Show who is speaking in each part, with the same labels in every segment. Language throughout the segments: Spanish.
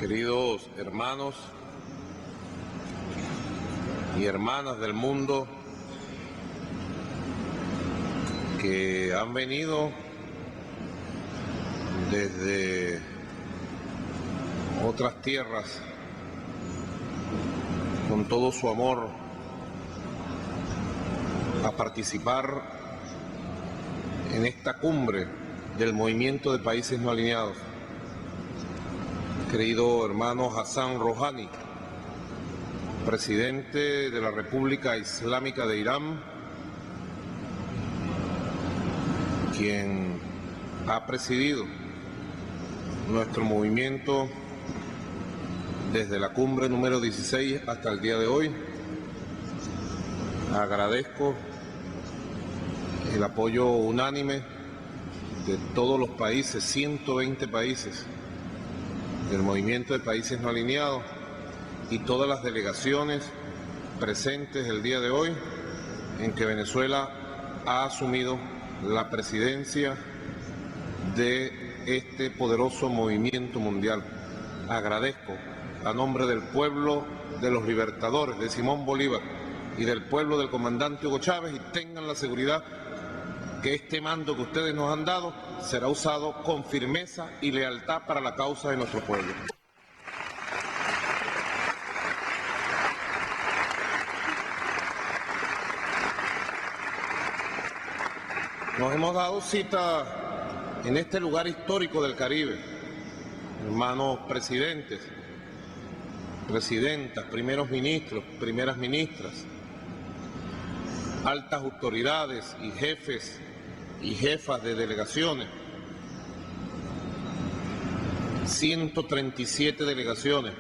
Speaker 1: queridos hermanos y hermanas del mundo que han venido desde otras tierras con todo su amor a participar en esta cumbre del Movimiento de Países No Alineados. Querido hermano Hassan Rouhani, presidente de la República Islámica de Irán, quien ha presidido nuestro movimiento desde la cumbre número 16 hasta el día de hoy. Agradezco el apoyo unánime de todos los países, 120 países del Movimiento de Países No Alineados y todas las delegaciones presentes el día de hoy en que Venezuela ha asumido la presidencia de este poderoso movimiento mundial. Agradezco a nombre del pueblo de los libertadores, de Simón Bolívar y del pueblo del comandante Hugo Chávez, y tengan la seguridad que este mando que ustedes nos han dado será usado con firmeza y lealtad para la causa de nuestro pueblo. Nos hemos dado cita en este lugar histórico del Caribe, hermanos presidentes, presidentas, primeros ministros, primeras ministras, altas autoridades y jefes y jefas de delegaciones, 137 delegaciones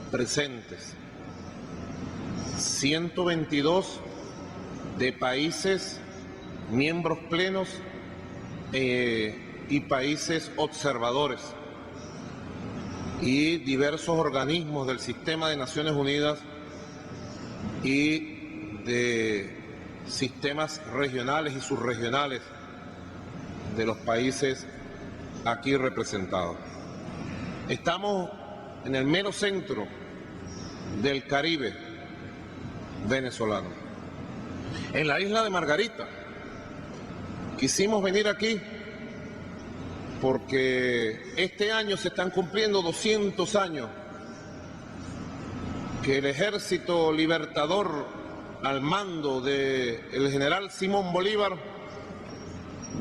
Speaker 1: presentes, 122 de países miembros plenos y países observadores, y diversos organismos del sistema de Naciones Unidas y de sistemas regionales y subregionales de los países aquí representados. Estamos en el mero centro del Caribe venezolano, en la isla de Margarita. Quisimos venir aquí porque este año se están cumpliendo 200 años que el ejército libertador al mando del general Simón Bolívar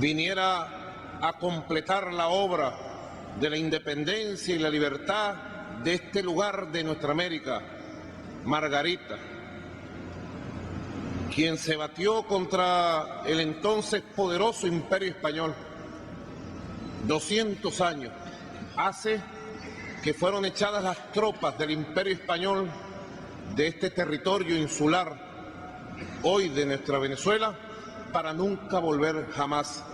Speaker 1: viniera a completar la obra de la independencia y la libertad de este lugar de nuestra América, Margarita, quien se batió contra el entonces poderoso Imperio Español. 200 años hace que fueron echadas las tropas del Imperio Español de este territorio insular, hoy de nuestra Venezuela, para nunca volver jamás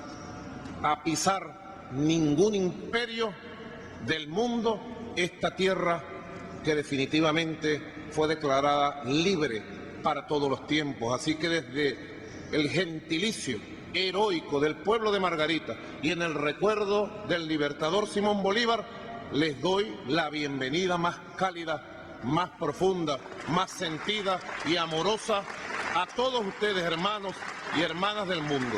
Speaker 1: a pisar ningún imperio del mundo esta tierra que definitivamente fue declarada libre para todos los tiempos. Así que desde el gentilicio heroico del pueblo de Margarita y en el recuerdo del libertador Simón Bolívar, les doy la bienvenida más cálida, más profunda, más sentida y amorosa a todos ustedes, hermanos y hermanas del mundo.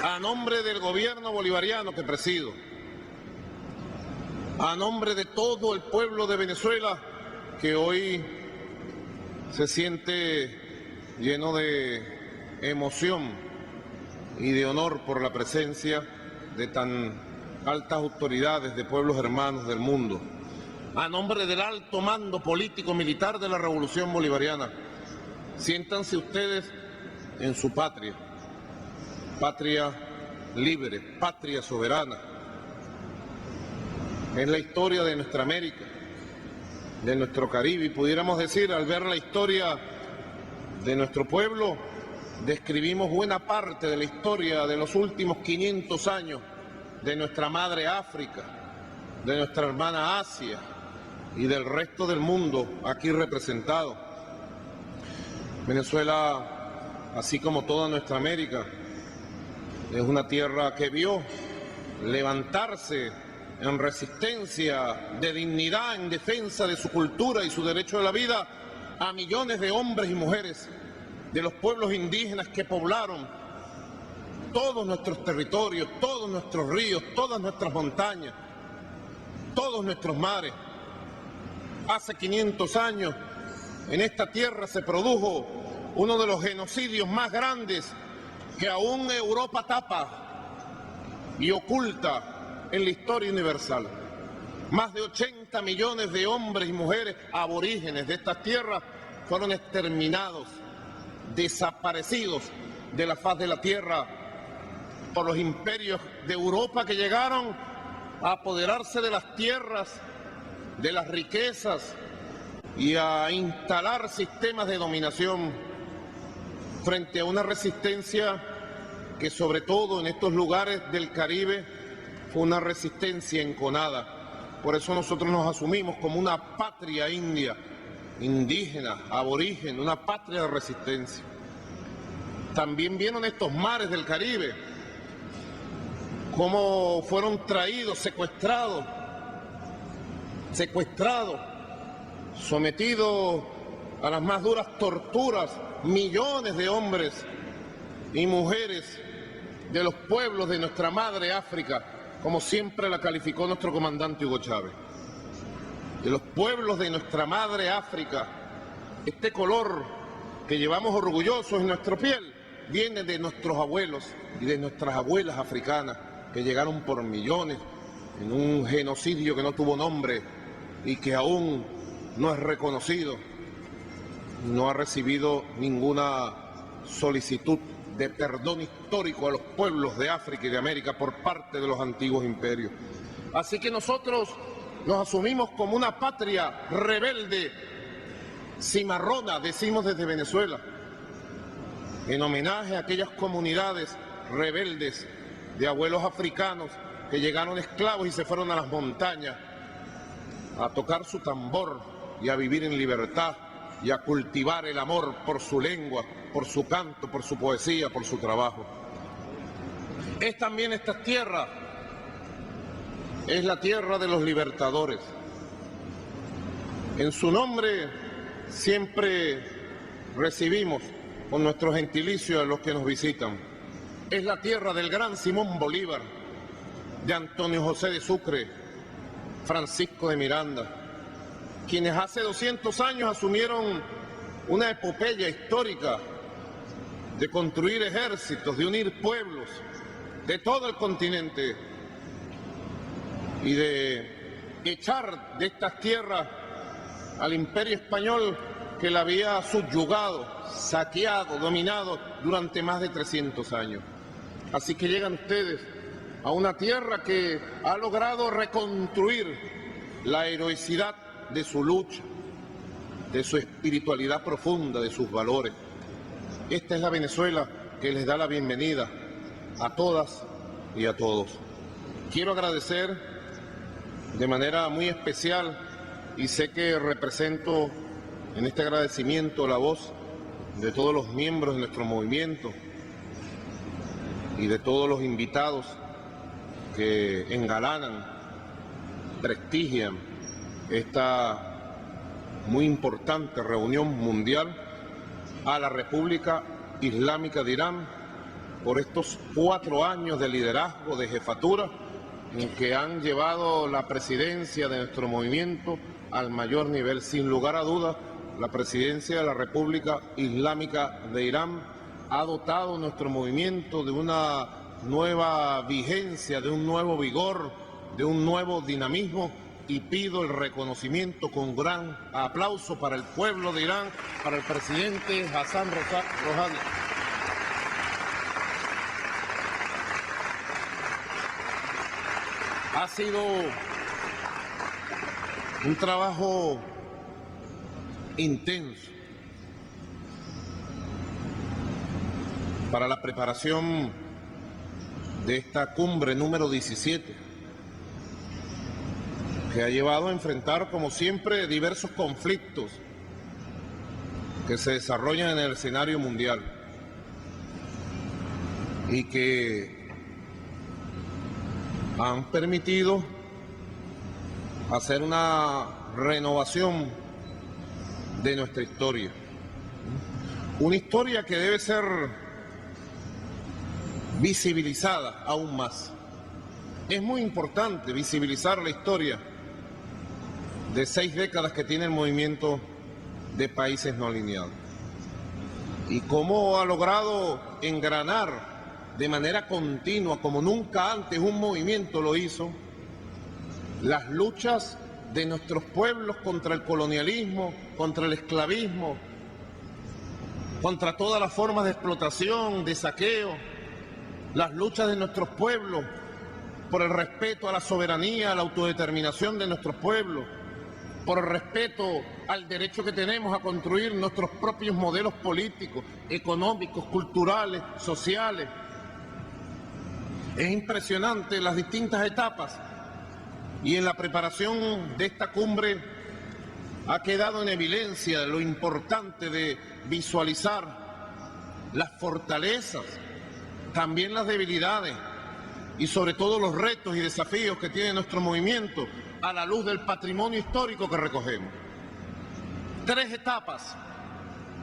Speaker 1: A nombre del gobierno bolivariano que presido, a nombre de todo el pueblo de Venezuela que hoy se siente lleno de emoción y de honor por la presencia de tan altas autoridades de pueblos hermanos del mundo, a nombre del alto mando político-militar de la Revolución Bolivariana, siéntanse ustedes en su patria, patria libre, patria soberana. Es la historia de nuestra América, de nuestro Caribe, y pudiéramos decir, al ver la historia de nuestro pueblo, describimos buena parte de la historia de los últimos 500 años de nuestra madre África, de nuestra hermana Asia y del resto del mundo aquí representado. Venezuela, así como toda nuestra América, es una tierra que vio levantarse en resistencia, de dignidad, en defensa de su cultura y su derecho a la vida, a millones de hombres y mujeres de los pueblos indígenas que poblaron todos nuestros territorios, todos nuestros ríos, todas nuestras montañas, todos nuestros mares. Hace 500 años en esta tierra se produjo uno de los genocidios más grandes que aún Europa tapa y oculta en la historia universal. Más de 80 millones de hombres y mujeres aborígenes de estas tierras fueron exterminados, desaparecidos de la faz de la tierra por los imperios de Europa que llegaron a apoderarse de las tierras, de las riquezas y a instalar sistemas de dominación frente a una resistencia que sobre todo en estos lugares del Caribe fue una resistencia enconada. Por eso nosotros nos asumimos como una patria india, indígena, aborigen, una patria de resistencia. También vieron estos mares del Caribe, cómo fueron traídos, secuestrados, sometidos a las más duras torturas, millones de hombres y mujeres de los pueblos de nuestra madre África, como siempre la calificó nuestro comandante Hugo Chávez. De los pueblos de nuestra madre África, este color que llevamos orgullosos en nuestra piel viene de nuestros abuelos y de nuestras abuelas africanas que llegaron por millones en un genocidio que no tuvo nombre y que aún no es reconocido, no ha recibido ninguna solicitud de perdón histórico a los pueblos de África y de América por parte de los antiguos imperios. Así que nosotros nos asumimos como una patria rebelde, cimarrona, decimos desde Venezuela, en homenaje a aquellas comunidades rebeldes de abuelos africanos que llegaron esclavos y se fueron a las montañas a tocar su tambor y a vivir en libertad y a cultivar el amor por su lengua, por su canto, por su poesía, por su trabajo. Es también esta tierra, es la tierra de los libertadores. En su nombre siempre recibimos con nuestro gentilicio a los que nos visitan. Es la tierra del gran Simón Bolívar, de Antonio José de Sucre, Francisco de Miranda, quienes hace 200 años asumieron una epopeya histórica de construir ejércitos, de unir pueblos de todo el continente y de echar de estas tierras al imperio español que la había subyugado, saqueado, dominado durante más de 300 años. Así que llegan ustedes a una tierra que ha logrado reconstruir la heroicidad de su lucha, de su espiritualidad profunda, de sus valores. Esta es la Venezuela que les da la bienvenida a todas y a todos. Quiero agradecer de manera muy especial, y sé que represento en este agradecimiento la voz de todos los miembros de nuestro movimiento y de todos los invitados que engalanan, prestigian esta muy importante reunión mundial, a la República Islámica de Irán por estos 4 años de liderazgo, de jefatura, en que han llevado la presidencia de nuestro movimiento al mayor nivel. Sin lugar a dudas, la presidencia de la República Islámica de Irán ha dotado nuestro movimiento de una nueva vigencia, de un nuevo vigor, de un nuevo dinamismo, y pido el reconocimiento con gran aplauso para el pueblo de Irán, para el presidente Hassan Rouhani. Ha sido un trabajo intenso para la preparación de esta cumbre número 17, que ha llevado a enfrentar, como siempre, diversos conflictos que se desarrollan en el escenario mundial y que han permitido hacer una renovación de nuestra historia. Una historia que debe ser visibilizada aún más. Es muy importante visibilizar la historia de 6 décadas que tiene el movimiento de países no alineados y cómo ha logrado engranar de manera continua, como nunca antes un movimiento lo hizo, las luchas de nuestros pueblos contra el colonialismo, contra el esclavismo, contra todas las formas de explotación, de saqueo, las luchas de nuestros pueblos por el respeto a la soberanía, a la autodeterminación de nuestros pueblos, por el respeto al derecho que tenemos a construir nuestros propios modelos políticos, económicos, culturales, sociales. Es impresionante las distintas etapas y en la preparación de esta cumbre ha quedado en evidencia lo importante de visualizar las fortalezas, también las debilidades y sobre todo los retos y desafíos que tiene nuestro movimiento a la luz del patrimonio histórico que recogemos. 3 etapas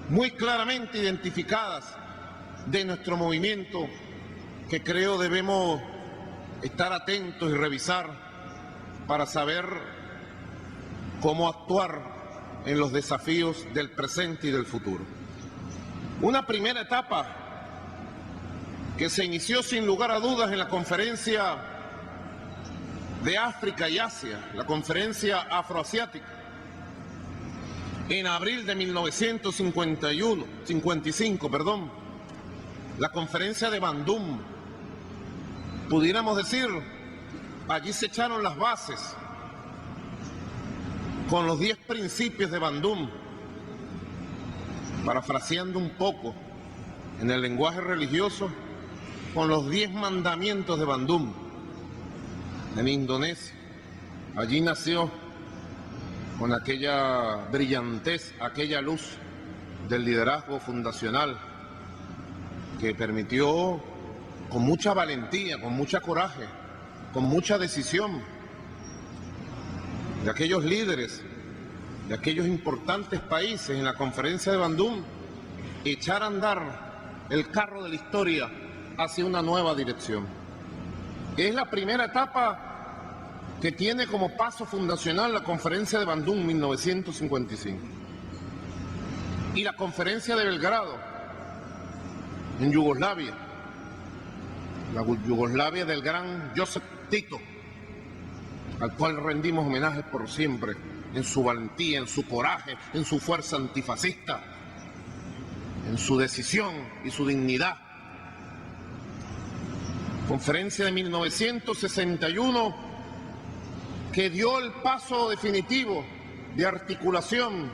Speaker 1: muy claramente identificadas de nuestro movimiento que creo debemos estar atentos y revisar para saber cómo actuar en los desafíos del presente y del futuro. Una primera etapa que se inició sin lugar a dudas en la conferencia de África y Asia, la conferencia afroasiática, en abril de 1955, la conferencia de Bandung. Pudiéramos decir, allí se echaron las bases con los 10 principios de Bandung, parafraseando un poco en el lenguaje religioso, con los 10 mandamientos de Bandung, en Indonesia. Allí nació con aquella brillantez, aquella luz del liderazgo fundacional que permitió con mucha valentía, con mucho coraje, con mucha decisión de aquellos líderes, de aquellos importantes países en la conferencia de Bandung, echar a andar el carro de la historia hacia una nueva dirección. Es la primera etapa que tiene como paso fundacional la conferencia de Bandung 1955 y la conferencia de Belgrado en Yugoslavia, la Yugoslavia del gran Josip Tito, al cual rendimos homenaje por siempre en su valentía, en su coraje, en su fuerza antifascista, en su decisión y su dignidad. Conferencia de 1961 que dio el paso definitivo de articulación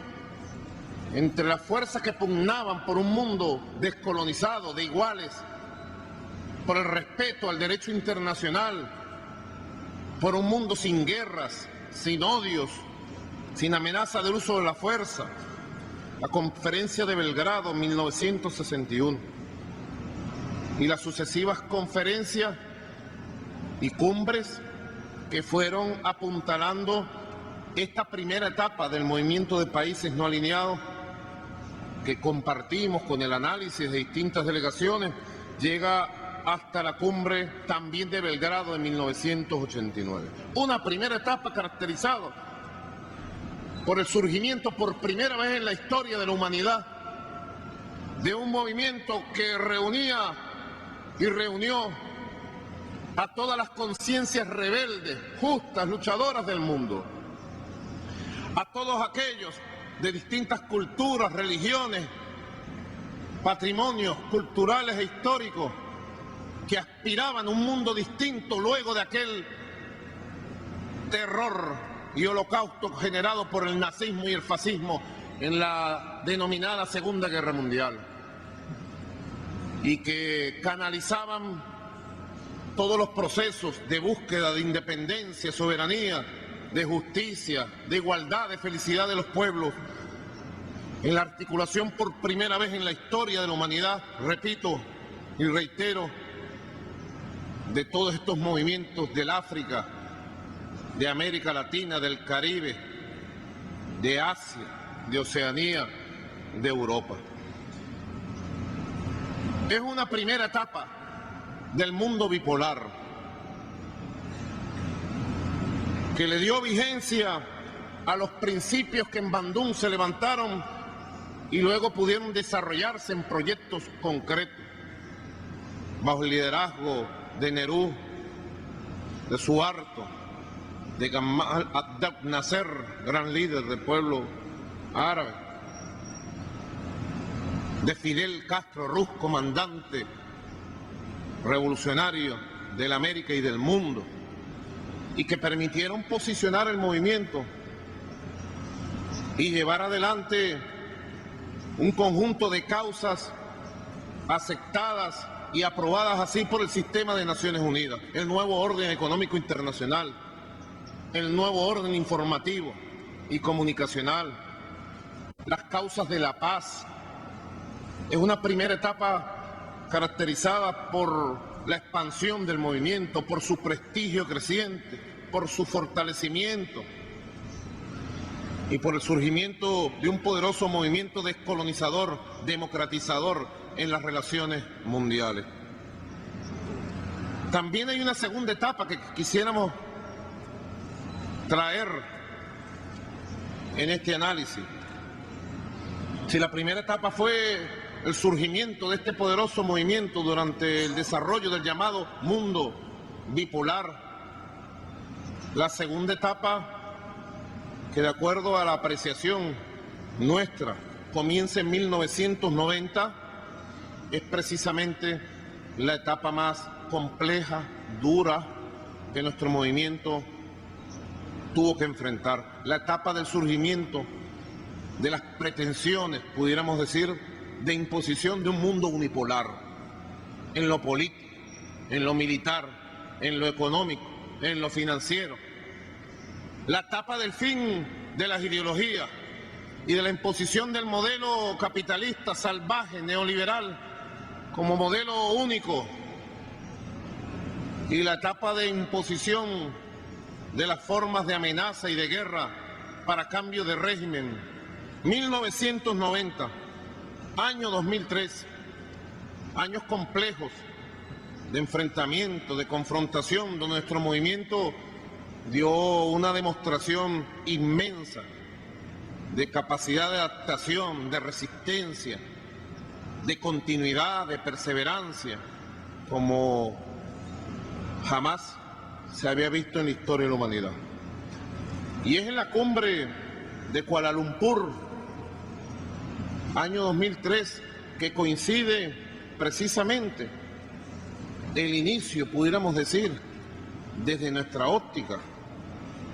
Speaker 1: entre las fuerzas que pugnaban por un mundo descolonizado, de iguales, por el respeto al derecho internacional, por un mundo sin guerras, sin odios, sin amenaza del uso de la fuerza. La conferencia de Belgrado 1961 y las sucesivas conferencias y cumbres que fueron apuntalando esta primera etapa del movimiento de países no alineados que compartimos con el análisis de distintas delegaciones, llega hasta la cumbre también de Belgrado de 1989. Una primera etapa caracterizada por el surgimiento por primera vez en la historia de la humanidad de un movimiento que reunía y reunió a todas las conciencias rebeldes, justas, luchadoras del mundo, a todos aquellos de distintas culturas, religiones, patrimonios culturales e históricos que aspiraban a un mundo distinto luego de aquel terror y holocausto generado por el nazismo y el fascismo en la denominada Segunda Guerra Mundial, y que canalizaban todos los procesos de búsqueda de independencia, soberanía, de justicia, de igualdad, de felicidad de los pueblos, en la articulación por primera vez en la historia de la humanidad, repito y reitero, de todos estos movimientos del África de América Latina, del Caribe, de Asia, de Oceanía, de Europa. Es una primera etapa del mundo bipolar que le dio vigencia a los principios que en Bandung se levantaron y luego pudieron desarrollarse en proyectos concretos bajo el liderazgo de Nehru, de Suharto, de Gamal Abdel Nasser, gran líder del pueblo árabe, de Fidel Castro Ruz, comandante revolucionario de la América y del mundo, y que permitieron posicionar el movimiento y llevar adelante un conjunto de causas aceptadas y aprobadas así por el sistema de Naciones Unidas, el nuevo orden económico internacional, el nuevo orden informativo y comunicacional, las causas de la paz. Es una primera etapa caracterizada por la expansión del movimiento, por su prestigio creciente, por su fortalecimiento y por el surgimiento de un poderoso movimiento descolonizador, democratizador en las relaciones mundiales. También hay una segunda etapa que quisiéramos traer en este análisis. Si la primera etapa fue el surgimiento de este poderoso movimiento durante el desarrollo del llamado mundo bipolar, la segunda etapa, que de acuerdo a la apreciación nuestra comienza en 1990, es precisamente la etapa más compleja, dura, que nuestro movimiento tuvo que enfrentar. La etapa del surgimiento de las pretensiones, pudiéramos decir, de imposición de un mundo unipolar, en lo político, en lo militar, en lo económico, en lo financiero. La etapa del fin de las ideologías y de la imposición del modelo capitalista salvaje, neoliberal, como modelo único, y la etapa de imposición de las formas de amenaza y de guerra para cambio de régimen. 1990, año 2003, años complejos de enfrentamiento, de confrontación, donde nuestro movimiento dio una demostración inmensa de capacidad de adaptación, de resistencia, de continuidad, de perseverancia, como jamás se había visto en la historia de la humanidad. Y es en la cumbre de Kuala Lumpur, año 2003, que coincide precisamente el inicio, pudiéramos decir, desde nuestra óptica,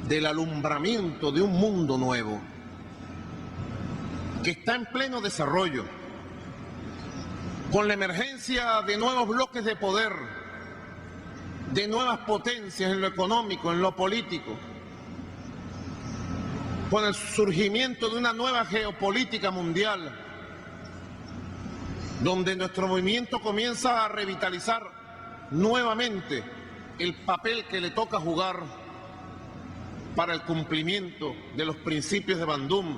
Speaker 1: del alumbramiento de un mundo nuevo, que está en pleno desarrollo, con la emergencia de nuevos bloques de poder, de nuevas potencias en lo económico, en lo político, con el surgimiento de una nueva geopolítica mundial, donde nuestro movimiento comienza a revitalizar nuevamente el papel que le toca jugar para el cumplimiento de los principios de Bandung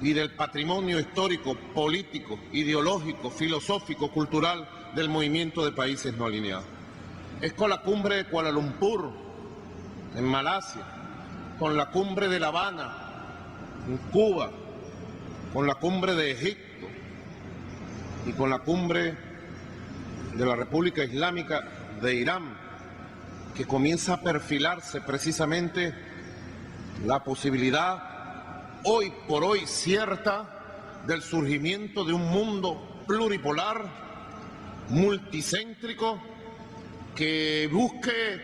Speaker 1: y del patrimonio histórico, político, ideológico, filosófico, cultural del movimiento de países no alineados. Es con la cumbre de Kuala Lumpur, en Malasia, con la cumbre de La Habana, en Cuba, con la cumbre de Egipto y con la cumbre de la República Islámica de Irán, que comienza a perfilarse precisamente la posibilidad, hoy por hoy cierta, del surgimiento de un mundo pluripolar, multicéntrico, que busque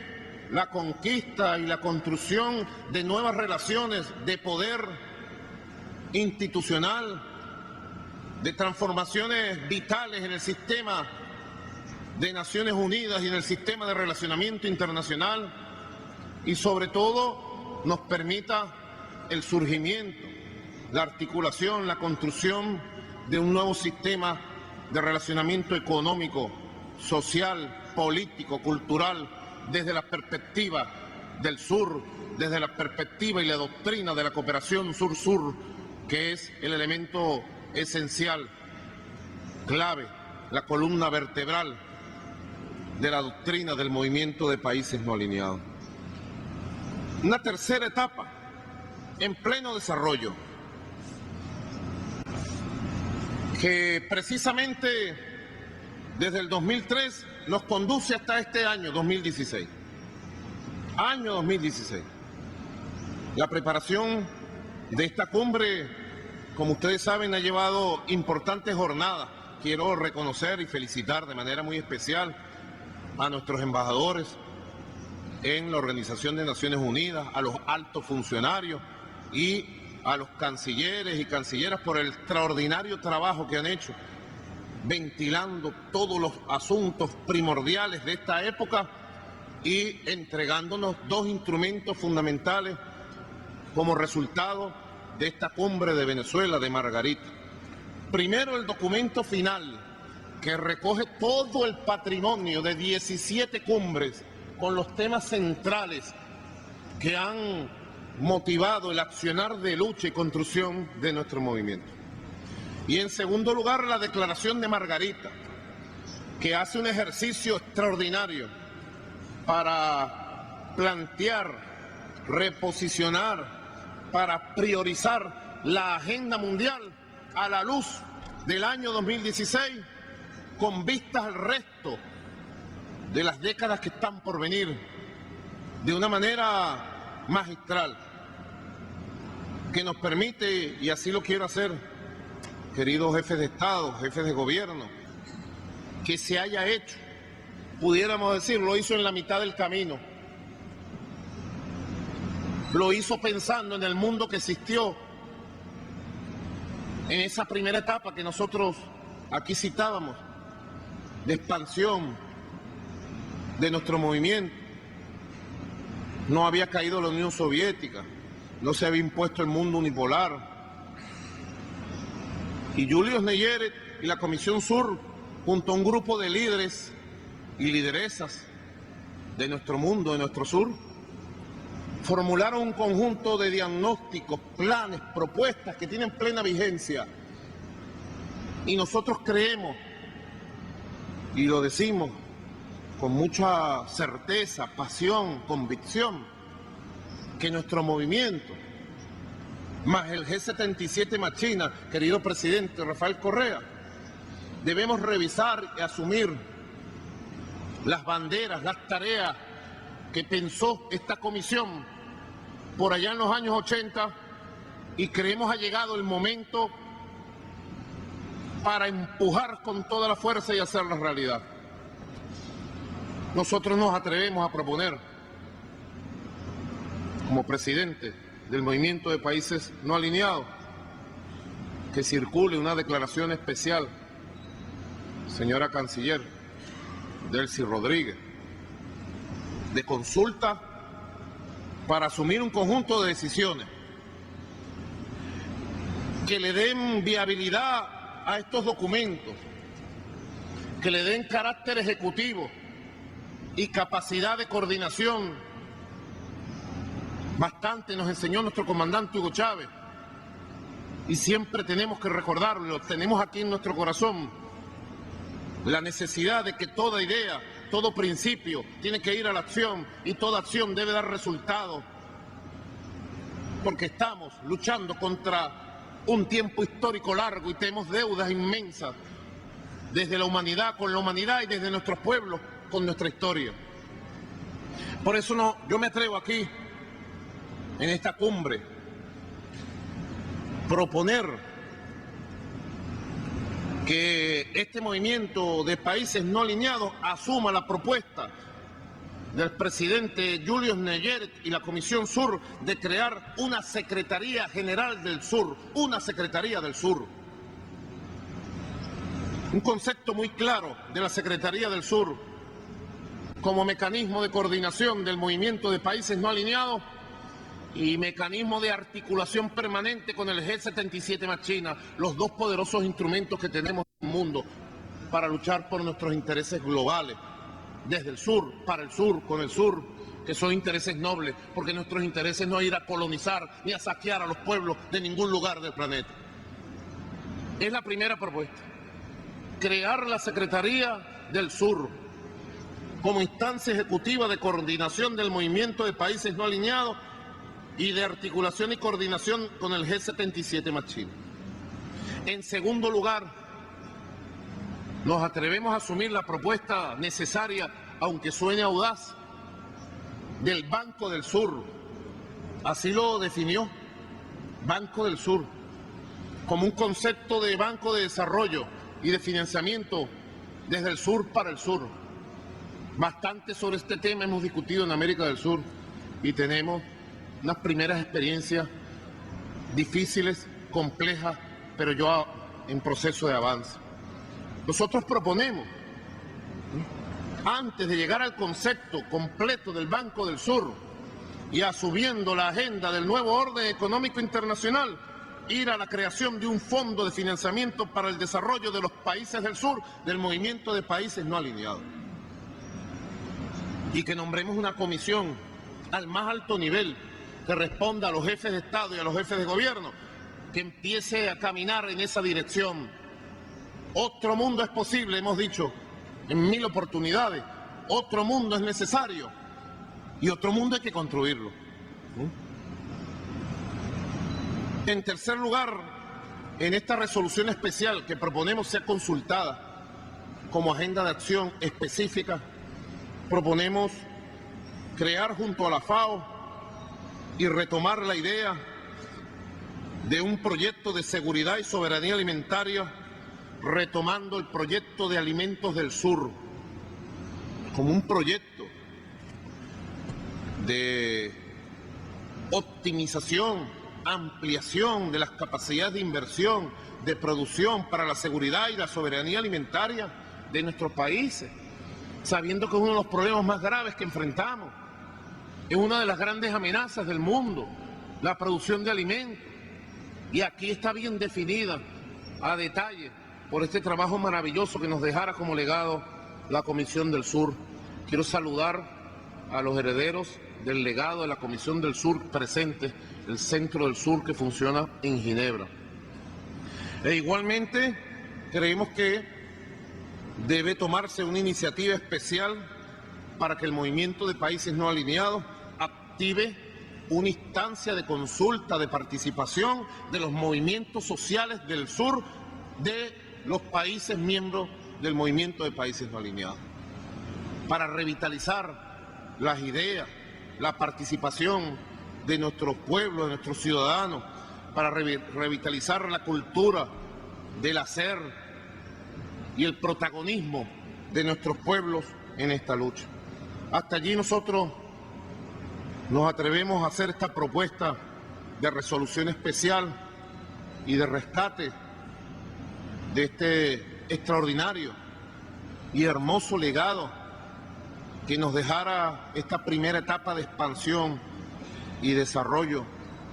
Speaker 1: la conquista y la construcción de nuevas relaciones de poder institucional, de transformaciones vitales en el sistema de Naciones Unidas y en el sistema de relacionamiento internacional, y sobre todo nos permita el surgimiento, la articulación, la construcción de un nuevo sistema de relacionamiento económico, social, político, cultural, desde la perspectiva del sur desde la perspectiva y la doctrina de la cooperación sur-sur, que es el elemento esencial, clave, la columna vertebral de la doctrina del movimiento de países no alineados. Una tercera etapa en pleno desarrollo, que precisamente desde el 2003 nos conduce hasta este año 2016. Año 2016. La preparación de esta cumbre, como ustedes saben, ha llevado importantes jornadas. Quiero reconocer y felicitar de manera muy especial a nuestros embajadores en la Organización de Naciones Unidas, a los altos funcionarios y a los cancilleres y cancilleras por el extraordinario trabajo que han hecho, ventilando todos los asuntos primordiales de esta época y entregándonos dos instrumentos fundamentales como resultado de esta cumbre de Venezuela de Margarita. Primero, el documento final, que recoge todo el patrimonio de 17 cumbres con los temas centrales que han motivado el accionar de lucha y construcción de nuestro movimiento. Y en segundo lugar, la declaración de Margarita, que hace un ejercicio extraordinario para plantear, reposicionar, para priorizar la agenda mundial a la luz del año 2016, con vistas al resto de las décadas que están por venir, de una manera magistral, que nos permite, y así lo quiero hacer, queridos jefes de Estado, jefes de gobierno, que se haya hecho, pudiéramos decir, lo hizo en la mitad del camino, lo hizo pensando en el mundo que existió en esa primera etapa que nosotros aquí citábamos, de expansión de nuestro movimiento. No había caído la Unión Soviética, no se había impuesto el mundo unipolar. Y Julius Nyerere y la Comisión Sur, junto a un grupo de líderes y lideresas de nuestro mundo, de nuestro sur, formularon un conjunto de diagnósticos, planes, propuestas que tienen plena vigencia. Y nosotros creemos, y lo decimos con mucha certeza, pasión, convicción, que nuestro movimiento, más el G77 más China, querido presidente Rafael Correa, debemos revisar y asumir las banderas, las tareas que pensó esta comisión por allá en los años 80, y creemos ha llegado el momento para empujar con toda la fuerza y hacerla realidad. Nosotros nos atrevemos a proponer, como presidente del Movimiento de Países No Alineados, que circule una declaración especial, señora Canciller Delcy Rodríguez, de consulta para asumir un conjunto de decisiones que le den viabilidad a estos documentos, que le den carácter ejecutivo y capacidad de coordinación. Bastante nos enseñó nuestro comandante Hugo Chávez, y siempre tenemos que recordarlo, tenemos aquí en nuestro corazón la necesidad de que toda idea, todo principio tiene que ir a la acción, y toda acción debe dar resultados, porque estamos luchando contra un tiempo histórico largo y tenemos deudas inmensas desde la humanidad, con la humanidad, y desde nuestros pueblos con nuestra historia. Por eso yo me atrevo aquí, en esta cumbre, proponer que este movimiento de países no alineados asuma la propuesta del presidente Julius Nyerere y la Comisión Sur de crear una Secretaría General del Sur, una Secretaría del Sur. Un concepto muy claro de la Secretaría del Sur como mecanismo de coordinación del movimiento de países no alineados y mecanismo de articulación permanente con el G77 más China, los dos poderosos instrumentos que tenemos en el mundo para luchar por nuestros intereses globales, desde el sur, para el sur, con el sur, que son intereses nobles, porque nuestros intereses no es ir a colonizar ni a saquear a los pueblos de ningún lugar del planeta. Es la primera propuesta. Crear la Secretaría del Sur como instancia ejecutiva de coordinación del movimiento de países no alineados y de articulación y coordinación con el G77 más Chile. En segundo lugar, nos atrevemos a asumir la propuesta necesaria, aunque suene audaz, del Banco del Sur. Así lo definió, Banco del Sur, como un concepto de banco de desarrollo y de financiamiento desde el sur para el sur. Bastante sobre este tema hemos discutido en América del Sur y tenemos unas primeras experiencias difíciles, complejas, pero ya en proceso de avance. Nosotros proponemos, antes de llegar al concepto completo del Banco del Sur y asumiendo la agenda del nuevo orden económico internacional, ir a la creación de un fondo de financiamiento para el desarrollo de los países del sur, del movimiento de países no alineados. Y que nombremos una comisión al más alto nivel que responda a los jefes de Estado y a los jefes de gobierno, que empiece a caminar en esa dirección. Otro mundo es posible, hemos dicho en 1000 oportunidades. Otro mundo es necesario y otro mundo hay que construirlo. En tercer lugar, en esta resolución especial que proponemos sea consultada como agenda de acción específica, proponemos crear junto a la FAO y retomar la idea de un proyecto de seguridad y soberanía alimentaria, retomando el proyecto de alimentos del sur como un proyecto de optimización, ampliación de las capacidades de inversión, de producción para la seguridad y la soberanía alimentaria de nuestros países, sabiendo que es uno de los problemas más graves que enfrentamos, es una de las grandes amenazas del mundo, la producción de alimentos, y aquí está bien definida a detalle por este trabajo maravilloso que nos dejara como legado la Comisión del Sur. Quiero saludar a los herederos del legado de la Comisión del Sur presente, el Centro del Sur que funciona en Ginebra. E igualmente creemos que debe tomarse una iniciativa especial para que el movimiento de países no alineados active una instancia de consulta, de participación de los movimientos sociales del sur de los países miembros del movimiento de países no alineados, para revitalizar las ideas, la participación de nuestros pueblos, de nuestros ciudadanos, para revitalizar la cultura del hacer y el protagonismo de nuestros pueblos en esta lucha. Hasta allí nosotros nos atrevemos a hacer esta propuesta de resolución especial y de rescate de este extraordinario y hermoso legado que nos dejara esta primera etapa de expansión y desarrollo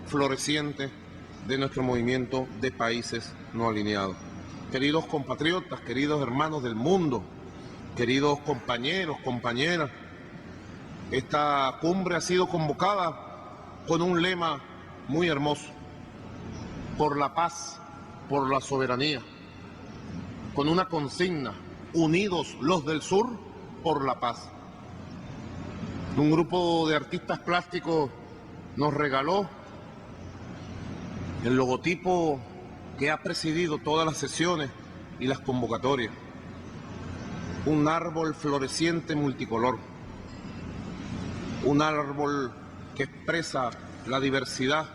Speaker 1: floreciente de nuestro movimiento de países no alineados. Queridos compatriotas, queridos hermanos del mundo, queridos compañeros, compañeras, esta cumbre ha sido convocada con un lema muy hermoso: por la paz, por la soberanía, con una consigna: unidos los del sur por la paz. Un grupo de artistas plásticos nos regaló el logotipo que ha presidido todas las sesiones y las convocatorias: un árbol floreciente multicolor, un árbol que expresa la diversidad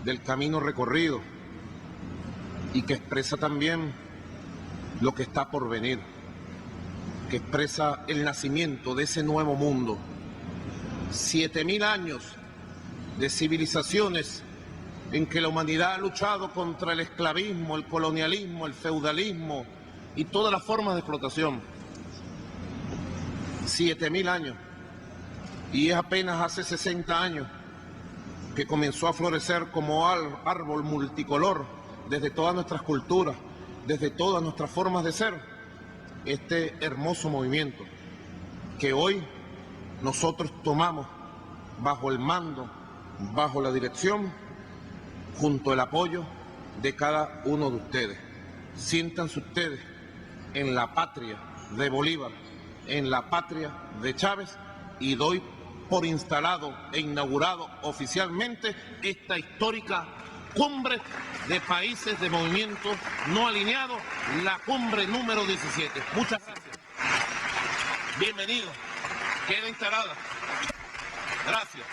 Speaker 1: del camino recorrido y que expresa también lo que está por venir, que expresa el nacimiento de ese nuevo mundo. 7000 años de civilizaciones en que la humanidad ha luchado contra el esclavismo, el colonialismo, el feudalismo y todas las formas de explotación. 7000 años. Y es apenas hace 60 años que comenzó a florecer como árbol multicolor desde todas nuestras culturas, desde todas nuestras formas de ser, este hermoso movimiento que hoy nosotros tomamos bajo el mando, bajo la dirección, junto al apoyo de cada uno de ustedes. Siéntanse ustedes en la patria de Bolívar, en la patria de Chávez, y doy por instalado e inaugurado oficialmente esta histórica cumbre de países de movimientos no alineados, la cumbre número 17. Muchas gracias. Bienvenido. Queda instalada. Gracias.